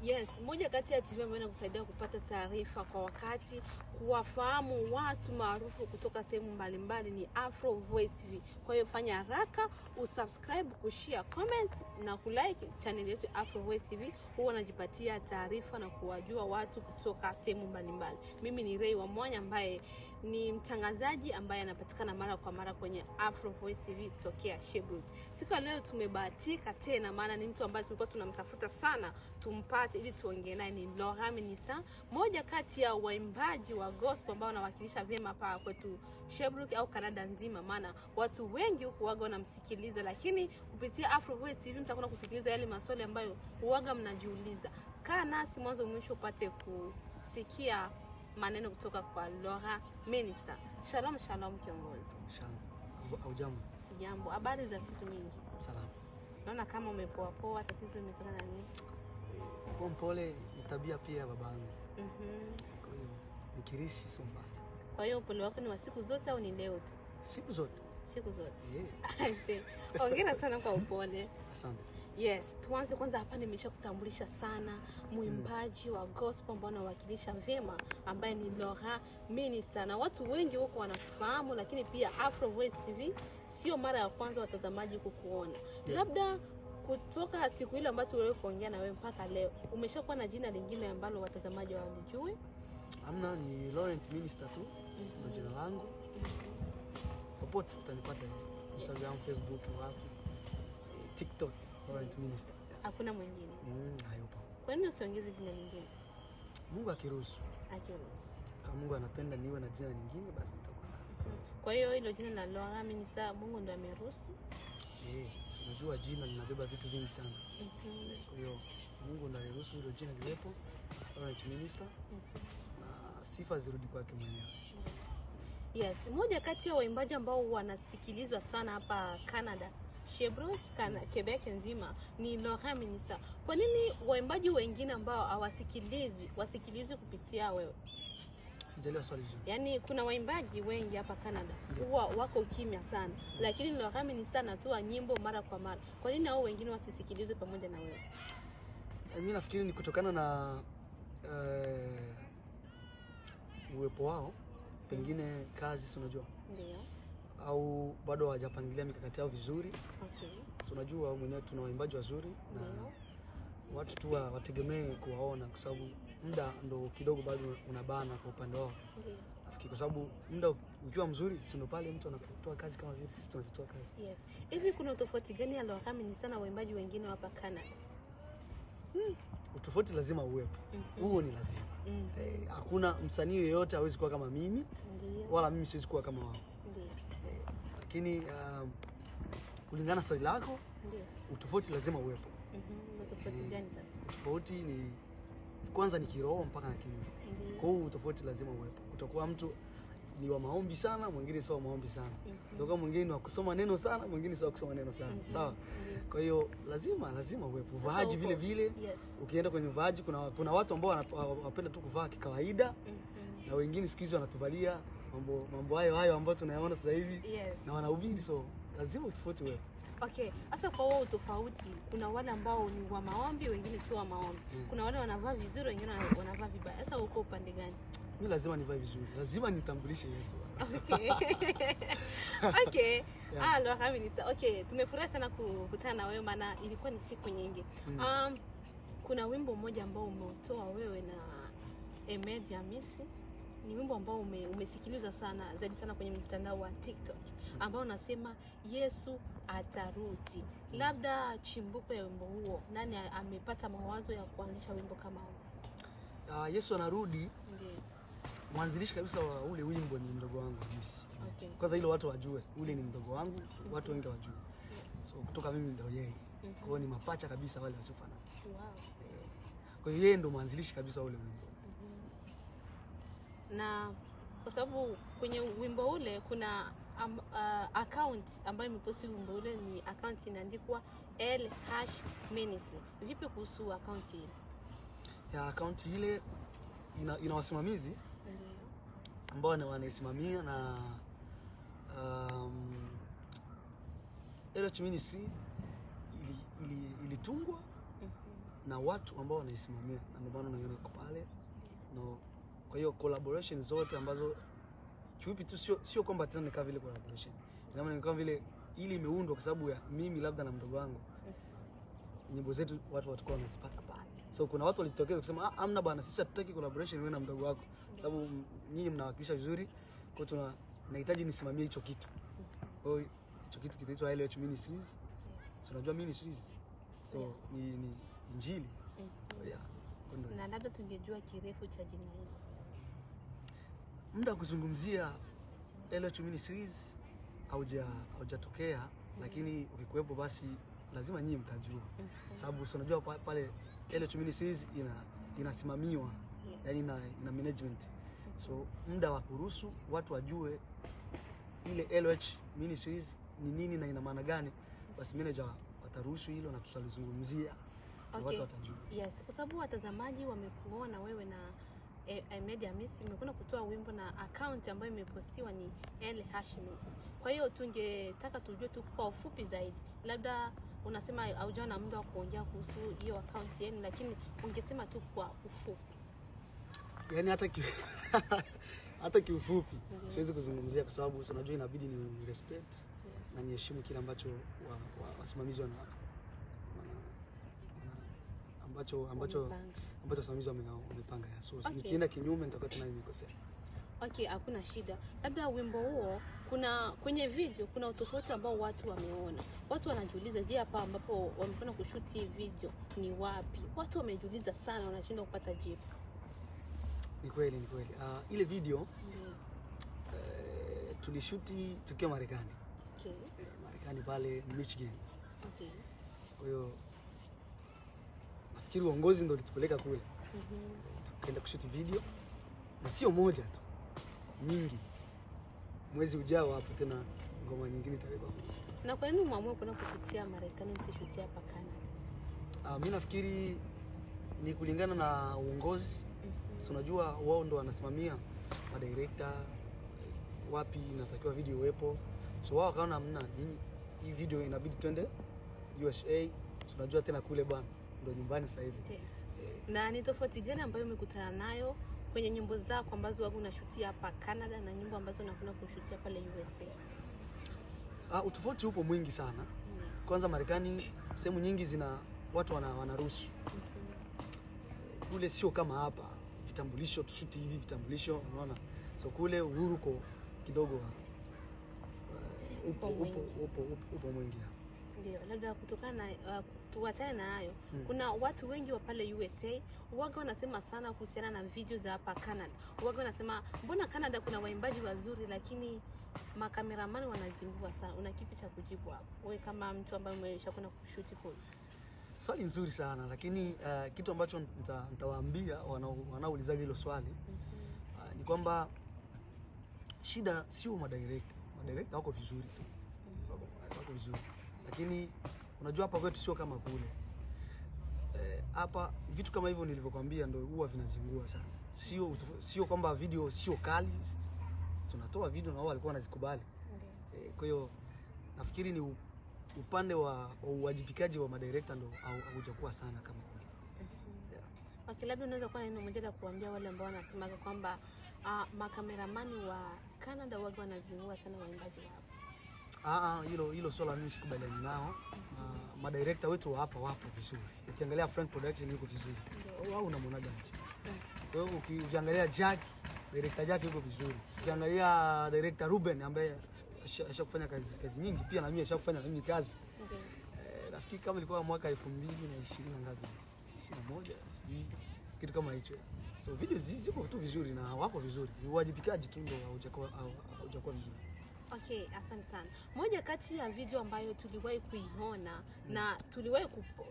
Yes, moja kati ya TV ambayo inakusaidia kupata taarifa kwa wakati, kuwafahamu watu maarufu kutoka sehemu mbalimbali ni Afro Voice TV. Kwa hiyo fanya haraka, usubscribe, kushare, comment na kulike channel yetu Afro Voice TV. Huwa unajipatia taarifa na kuwajua watu kutoka sehemu mbalimbali. Mimi ni Ray wa Mwanya ambaye ni mtangazaji ambaye anapatikana mara kwa mara kwenye Afro Voice TV tokea Sherbrooke. Siku ya leo tumebahatika tena, maana ni mtu ambaye tulikuwa tunamtafuta sana tumpate ili tuongee naye. Ni Laurent Minister, moja kati ya waimbaji wa gospel ambao wanawakilisha vyema hapa kwetu Sherbrooke au Canada nzima, maana watu wengi huko waga wanamsikiliza, lakini kupitia Afro Voice TV mtakwenda kusikiliza yale maswali ambayo huaga mnajiuliza. Kaa nasi mwanzo mwisho upate kusikia maneno kutoka kwa Laurent Minister. Shalom shalom kiongozi. Shalom. Hujambo? Sijambo. Habari za siku nyingi? Salama. Naona kama umepoa poa, tatizo limetokana na nini? Kwa mpole ni tabia pia ya babangu. Kwa hiyo nikirisi sio mbaya. Kwa hiyo upole wako ni wa siku zote au ni leo tu? Siku zote. Siku zote. Yeah. Hongera sana kwa upole. Asante. Yes, tuanze kwanza hapa nimeshakutambulisha sana muimbaji wa gospel ambao anawakilisha vyema ambaye ni Laurent Minister, na watu wengi huko wanakufahamu, lakini pia Afro Voice TV sio mara ya kwanza watazamaji kukuona. Yeah. Labda kutoka siku ile ambayo wewe kuongea na wewe mpaka leo umeshakuwa na jina lingine ambalo watazamaji walijue? Amna, ni Laurent Minister tu. Ndio jina langu. Popote utanipata, Instagram, Facebook, wapi, TikTok, Laurent Minister. Hakuna mwingine? Hayupo. Kwa nini usiongeze jina lingine? Mungu akiruhusu. Akiruhusu. Kama Mungu anapenda niwe na jina lingine basi nitakuwa. Kwa hiyo hilo jina la Laurent Minister Mungu ndiye ameruhusu? Unajua jina linabeba vitu vingi sana. Kwa hiyo Mungu ndiye aliruhusu hilo jina liwepo, Laurent Minister. Na sifa zirudi kwake mwenyewe. Yes, moja kati ya waimbaji ambao wanasikilizwa sana hapa Canada, Sherbrooke, Quebec nzima ni Laurent Minister. Kwa nini waimbaji wengine ambao wasikilizwi kupitia wewe? Sijaelewa swali hilo. Yaani kuna waimbaji wengi hapa Canada huwa wako kimya sana, lakini Laurent Minister anatoa nyimbo mara kwa mara. Kwa nini hao wengine wasisikilizwe pamoja na wewe? Mimi nafikiri ni kutokana na uwepo wao, pengine kazi si unajua. Ndio. Au bado hawajapangilia mikakati yao vizuri. Okay. Si unajua mwenyewe tuna waimbaji wazuri na watu tu wategemee kuwaona, kwa sababu muda ndo kidogo bado unabana kwa upande wao. Ndio. Nafikiri kwa sababu muda ukiwa mzuri si ndo pale mtu anapotoa kazi kama vile sisi tunatoa kazi. Yes. Hivi kuna tofauti gani ya Laurent Minister na waimbaji wengine hapa Canada? Utofauti lazima uwepo. Huo ni lazima. Hakuna msanii yeyote hawezi kuwa kama mimi. Wala mimi siwezi kuwa kama wao. Lakini kulingana swali lako, utofauti lazima uwepo. Utofauti gani sasa? Utofauti ni kwanza ni kiroho mpaka na kimwili. Kwa hiyo utofauti lazima uwepo. Utakuwa mtu ni wa maombi sana, mwingine sio wa maombi sana. Utakuwa mwingine ni wa kusoma neno sana, mwingine sio wa kusoma neno sana. Sawa? Kwa hiyo lazima uwepo. Vaaji vile vile. Yes. Ukienda kwenye vaaji kuna watu ambao wanapenda tu kuvaa kikawaida. Na wengine siku hizi wanatuvalia mambo hayo ambayo tunayaona sasa hivi. Yes. Na wanahubiri, so lazima utofauti uwepo. Okay, sasa kwa wao tofauti, kuna wale ambao ni wa maombi, wengine sio wa maombi. Kuna wale wanavaa vizuri, wengine wanavaa vibaya. Sasa uko upande gani? Mimi lazima nivae vizuri. Lazima nitambulishe Yesu. Okay. Okay. Yeah. Laurent Minister. Okay, tumefurahi sana kukutana na wewe, maana ilikuwa ni siku nyingi. Kuna wimbo mmoja ambao umeutoa wewe na Emedia Hamisi. Ni wimbo ambao umesikilizwa sana zaidi sana kwenye mtandao wa TikTok, ambao unasema Yesu atarudi. Labda chimbuko ya wimbo huo, nani amepata mawazo ya kuanzisha wimbo kama huo? Yesu anarudi. Ndiyo. Mwanzilishi kabisa wa ule wimbo ni mdogo wangu Hamisi. Okay. Kwanza hilo watu wajue, ule ni mdogo wangu, watu wengi wajue. Yes. So kutoka mimi ndio yeye. Kwa hiyo ni mapacha kabisa wale wasiofanana. Wow. Kwa hiyo yeye ndo mwanzilishi kabisa wa ule wimbo. Na kwa sababu kwenye wimbo ule kuna account ambayo imeposti wimbo ule, ni account inaandikwa #Ministry. Vipi kuhusu account ile? Ya account ile ina wasimamizi ambao wanaisimamia, na Laurent Ministry ilitungwa na watu ambao wanaisimamia, na ndio maana unaiona iko pale. No, kwa hiyo collaboration zote ambazo chupi tu sio kwamba tena ni kama vile collaboration. Ina maana ni kama vile ili imeundwa kwa sababu ya mimi labda na mdogo wangu. Nyimbo zetu watu watakuwa wanazipata pale. So kuna watu walitokea kusema amna bwana, sisi hatutaki collaboration wewe na mdogo wako, sababu nyinyi mnawakilisha vizuri, kwa hiyo tunahitaji nisimamie hicho kitu. Kwa hiyo hicho kitu kinaitwa LH Ministries. So unajua Ministries, so ni injili. Yeah. Na labda tungejua kirefu cha jina hili. Muda kuzungumzia LH Ministries haujatokea, lakini ukikuwepo basi lazima nyinyi mtajua. Sababu unajua pale LH Ministries inasimamiwa, yani ina management. So muda wa kuruhusu watu wajue ile LH Ministries ni nini na ina maana gani, basi manager wataruhusu hilo na tutalizungumzia. Okay. Watu watajua. Yes, kwa sababu watazamaji wamekuona wewe na Ahmed Hamisi imekuwa kutoa wimbo na account ambayo imepostiwa ni El Hashim. Kwa hiyo tungetaka tujue tu kwa ufupi zaidi. Labda unasema haujaona muda wa kuongea kuhusu hiyo account yenu, lakini ungesema tu kwa ufupi. Yaani hata kiufupi siwezi kuzungumzia kwa sababu unajua inabidi ni respect na niheshimu kile ambacho wasimamizi ambacho wasimamizi wamepanga. So nikienda kinyume nitakuwa tena nimekosea. Okay, hakuna shida. Labda wimbo huo kwenye video kuna utofauti ambao watu wameona. Watu wanajiuliza, je, hapa ambapo wamekwenda kushuti video ni wapi? Watu wamejiuliza sana, wanashindwa kupata jibu. Ni kweli. Ile video tulishuti tukiwa Marekani. Okay. Marekani pale Michigan. Okay. Kwa hiyo nafikiri uongozi ndio ulitupeleka kule. Tukaenda kushuti video na sio moja tu, nyingi. Mwezi ujao hapo tena ngoma nyingine itarekwa. Na kwa nini umeamua kwenda kushutia Marekani msishutia hapa Canada? Mimi nafikiri ni kulingana na uongozi. So unajua wao ndo wanasimamia wa director wapi inatakiwa video iwepo. So wao kaona mna hii video inabidi twende USA. So unajua tena kule bwana ndo nyumbani sasa hivi. Okay. Na ni tofauti gani ambayo umekutana nayo kwenye nyimbo zako ambazo wewe unashutia hapa Canada na nyimbo ambazo unakwenda kushutia pale USA? Utofauti upo mwingi sana. Kwanza Marekani sehemu nyingi zina watu wanaruhusu. Kule sio kama hapa vitambulisho tushuti hivi vitambulisho, unaona. So kule uhuru ko kidogo upo mwingi. Ndio, labda kutokana na tuachane na hayo. Kuna watu wengi wa pale USA waga wanasema sana kuhusiana na video za hapa Canada. Waga wanasema mbona Canada kuna waimbaji wazuri lakini makameramani wanazingua sana. Una kipi cha kujibu hapo? Wewe kama mtu ambaye umeshakwenda kushuti kule. Swali nzuri sana, lakini kitu ambacho nitawaambia wanaouliza hilo swali ni kwamba shida sio madirector. Madirector wako vizuri tu. Wako vizuri. Lakini unajua hapa kwetu sio kama kule. Hapa vitu kama hivyo nilivyokuambia ndio huwa vinazingua sana. Sio kwamba video sio kali. Tunatoa video na wao walikuwa wanazikubali. Kwa hiyo nafikiri ni upande wa uwajibikaji wa madirector ndio haujakuwa sana kama kule. Okay, labda unaweza kuwa na neno moja la kuambia wale ambao wanasema kwamba makameramani wa Canada wao wanazingua sana waimbaji wao. Hilo swala mimi sikubaliani nao. Madirector wetu hapa wapo vizuri. Ukiangalia Frank Production yuko vizuri. Wao unamwona gani? Kwa hiyo ukiangalia Jack, director Jack yuko vizuri. Ukiangalia director Ruben ambaye ashakufanya kazi nyingi, pia na mimi ashakufanya na mimi kazi. Nafikiri kama ilikuwa mwaka 2020 na ngapi? 21 sijui kitu kama hicho. So video ziko tu vizuri na wapo vizuri. Ni uwajibikaji tu ndio haujakuwa vizuri. Okay, asante sana. Moja kati ya video ambayo tuliwahi kuiona na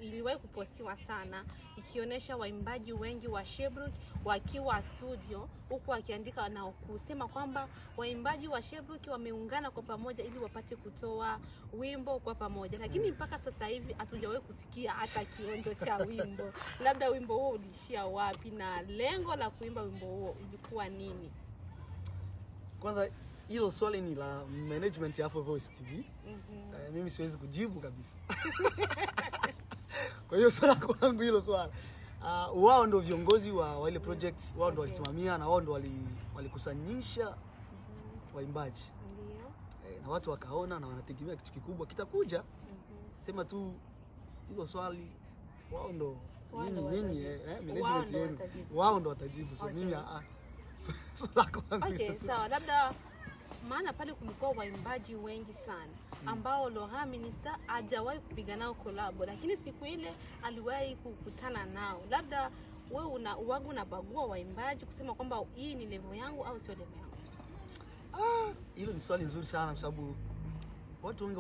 iliwahi kupostiwa sana ikionyesha waimbaji wengi wa Sherbrooke wakiwa studio huku wakiandika na kusema kwamba waimbaji wa Sherbrooke wameungana kwa pamoja ili wapate kutoa wimbo kwa pamoja. Lakini mpaka sasa hivi hatujawahi kusikia hata kionjo cha wimbo. Labda wimbo huo ulishia wapi na lengo la kuimba wimbo huo ilikuwa nini? Kwanza hilo swali ni la management ya Afro Voice TV. Mimi siwezi kujibu kabisa. Kwa hiyo swala kwangu hilo swala. Wao ndio viongozi wa ile project, wao ndio walisimamia na wao ndio walikusanyisha waimbaji. Ndio. Na watu wakaona na wanategemea kitu kikubwa kitakuja. Sema tu hilo swali wao ndio nyinyi management yenu. Wao ndio watajibu. So mimi swala kwangu. Okay, sawa. Labda maana pale kulikuwa waimbaji wengi sana ambao Laurent Minister hajawahi kupiga nao collab, lakini siku ile aliwahi kukutana nao. Labda wewe unabagua waimbaji kusema kwamba hii ni level yangu au sio level yangu? Hilo ni swali nzuri sana kwa sababu watu wengi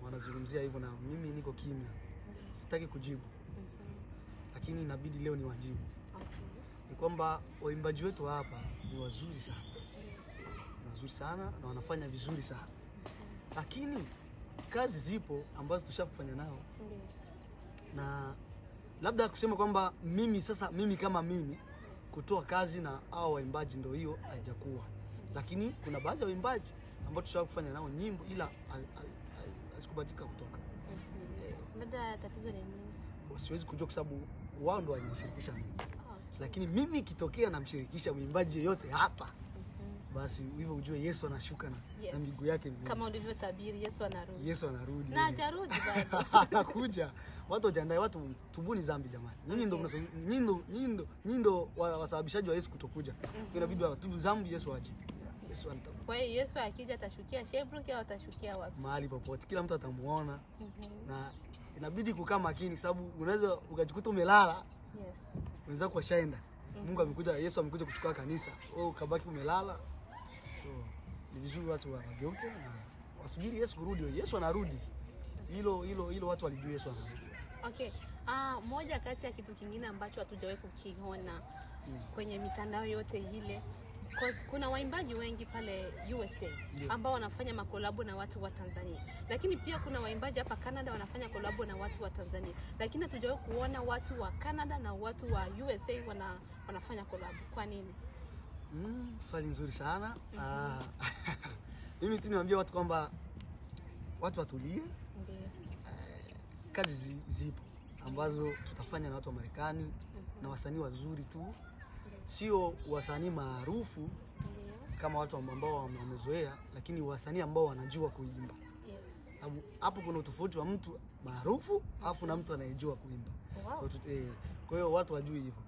wanazungumzia hivyo na mimi niko kimya. Sitaki kujibu. Lakini inabidi leo ni wajibu. Ni kwamba waimbaji wetu hapa ni wazuri sana. Wazuri sana na wanafanya vizuri sana. Lakini kazi zipo ambazo tushakufanya nao. Na labda kusema kwamba mimi kama mimi kutoa kazi na hao waimbaji ndio hiyo haijakuwa. Lakini kuna baadhi ya waimbaji ambao tushakufanya nao nyimbo ila asikubatika kutoka. Labda tatizo ni nini? Siwezi kujua kwa sababu wao ndio wanishirikisha mimi. Lakini mimi kitokea namshirikisha mwimbaji yeyote hapa. Basi hivyo ujue Yesu anashuka na miguu yake mbili. Kama ulivyotabiri Yesu anarudi. Yesu anarudi. Na hajarudi bado. Anakuja. Watu wajiandae, watu tubuni dhambi jamani. Nyinyi ndio wasababishaji wa Yesu kutokuja. Inabidi watubu dhambi Yesu aje. Yesu anatafuta. Kwa hiyo Yesu akija atashukia Shebruk au atashukia wapi? Mahali popote. Kila mtu atamuona. Na inabidi kukaa makini sababu unaweza ukajikuta umelala. Yes. Wenzako washaenda. Mungu amekuja, Yesu amekuja kuchukua kanisa. Wewe ukabaki umelala. So, ni vizuri watu wageuke na wasubiri Yesu kurudi. Yesu anarudi. Hilo watu walijua Yesu anarudi. Okay. Moja kati ya kitu kingine ambacho hatujawahi kukiona kwenye mitandao yote ile. Kuna waimbaji wengi pale USA ambao wanafanya makolabo na watu wa Tanzania. Lakini pia kuna waimbaji hapa Canada wanafanya kolabo na watu wa Tanzania. Lakini hatujawahi kuona watu wa Canada na watu wa USA wanafanya kolabo. Kwa nini? Swali nzuri sana. Mimi tu niwaambie watu kwamba watu watulie. Ndio. Kazi zipo ambazo tutafanya na watu wa Marekani na wasanii wazuri tu. Sio wasanii maarufu kama watu ambao wamezoea, lakini wasanii ambao wanajua kuimba. Sababu hapo kuna utofauti wa mtu maarufu afu na mtu anayejua kuimba. Kwa hiyo watu wajue hivyo.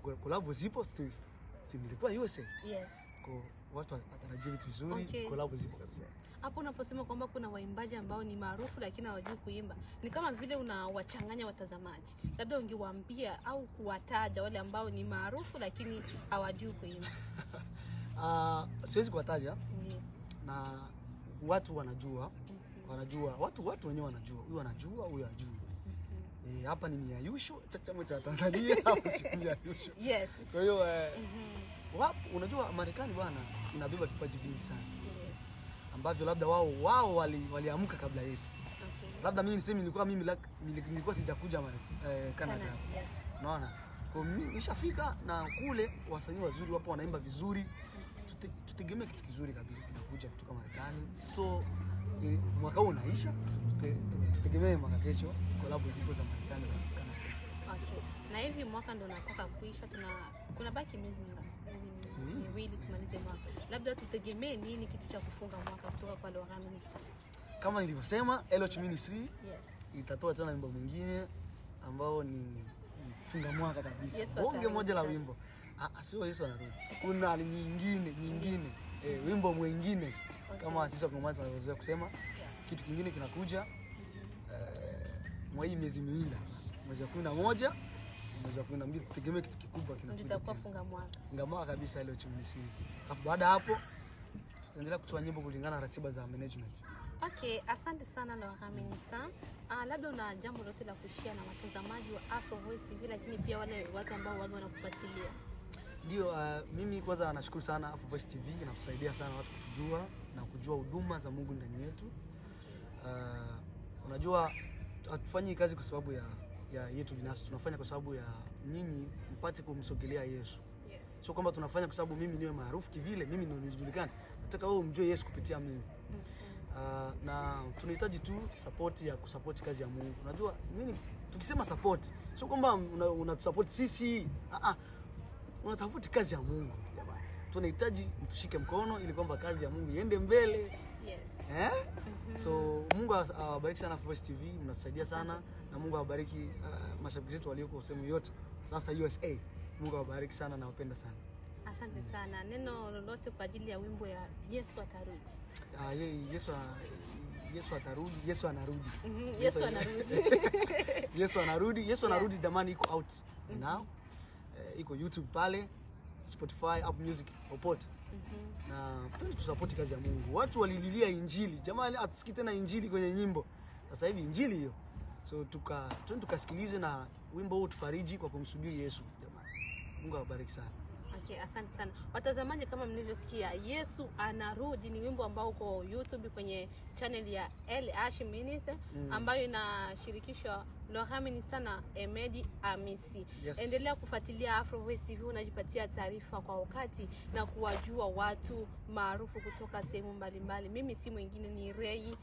Kwa collab zipo si nilikuwa USA. Yes. Kwa watu watarajia vitu vizuri, collab zipo kabisa. Hapo unaposema kwamba kuna waimbaji ambao ni maarufu lakini hawajui kuimba, ni kama vile unawachanganya watazamaji. Labda ungewaambia au kuwataja wale ambao ni maarufu lakini hawajui kuimba. Siwezi kuwataja. Na watu wanajua. Watu wenyewe wanajua. Huyu anajua, huyu hajui. Hapa ni Miayusho, chama cha Tanzania, hapa si Miayusho. Yes. Kwa hiyo unajua Marekani bwana inabeba vipaji vingi sana. Ambavyo labda wao waliamka kabla yetu. Labda mimi niseme nilikuwa sijakuja Canada. Yes. Unaona? Kwa mimi nishafika na kule wasanii wazuri wapo wanaimba vizuri. Tutegemee kitu kizuri kabisa kinakuja kutoka Marekani. So mwaka huu unaisha, tutegemee mwaka kesho collab zipo za Marekani na Canada. Okay. Na hivi mwaka ndo unataka kuisha, kuna baki miezi miwili tumalize mwaka. Labda tutegemee nini kitu cha kufunga mwaka kutoka kwa Laurent Minister? Kama nilivyosema, LH Ministry itatoa tena wimbo mwingine ambao ni funga mwaka kabisa. Bonge moja la wimbo. Sio Yesu anarudi. Kuna nyingine. Wimbo mwingine. Kama sisi kwa mwanzo tunaweza kusema kitu kingine kinakuja mwa hii miezi miwili. Mwezi wa 11, mwezi wa 12 tutegemee kitu kikubwa kinakuja. Tutakuwa funga mwaka. Funga mwaka kabisa LH Ministry. Alafu baada hapo tutaendelea kutoa nyimbo kulingana na ratiba za management. Okay, asante sana Laurent Minister. Labda una jambo lolote la kushare na watazamaji wa Afro Voice TV, lakini pia wale watu ambao wanakufuatilia? Ndio, mimi kwanza nashukuru sana Afro Voice TV, inatusaidia sana watu kutujua na kujua huduma za Mungu ndani yetu. Unajua hatufanyi kazi kwa sababu ya yetu binafsi, tunafanya kwa sababu ya nyinyi mpate kumsogelea Yesu. Yes. Sio kwamba tunafanya kwa sababu mimi niwe maarufu kivile, mimi ndio nijulikane. Nataka wewe umjue Yesu kupitia mimi. Na tunahitaji tu support ya kusupport kazi ya Mungu. Unajua mimi tukisema support sio kwamba unatusupport sisi, unatafuta kazi ya Mungu jamani. Tunahitaji mtushike mkono ili kwamba kazi ya Mungu iende mbele. Yes. So Mungu awabariki sana Voice TV, mnatusaidia sana, na Mungu awabariki mashabiki zetu walioko sehemu yote sasa USA. Mungu awabariki sana na wapenda sana. Asante sana. Neno lolote kwa ajili ya wimbo ya Yesu atarudi? Yesu atarudi, Yesu anarudi. Yesu anarudi. Yesu anarudi, Yesu anarudi jamani, iko out now. Iko YouTube pale, Spotify, Apple Music, popote. Na twende tusupport kazi ya Mungu. Watu walililia injili. Jamani, atusikie tena injili kwenye nyimbo. Sasa hivi injili hiyo. So twende tukasikilize na wimbo huu tufariji kwa kumsubiri Yesu jamani. Mungu awabariki sana. Okay, asante sana. Watazamaji, kama mlivyosikia, Yesu anarudi ni wimbo ambao uko YouTube kwenye channel ya El Ashi Minister ambayo inashirikishwa Laura Minister na Emedi Amisi. Yes. Endelea kufuatilia Afro Voice TV, unajipatia taarifa kwa wakati na kuwajua watu maarufu kutoka sehemu mbalimbali. Mimi si mwingine ni Rei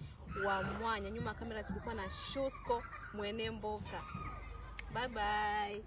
wa Mwanya. Nyuma kamera tulikuwa na Shusko Mwenemboka. Bye bye.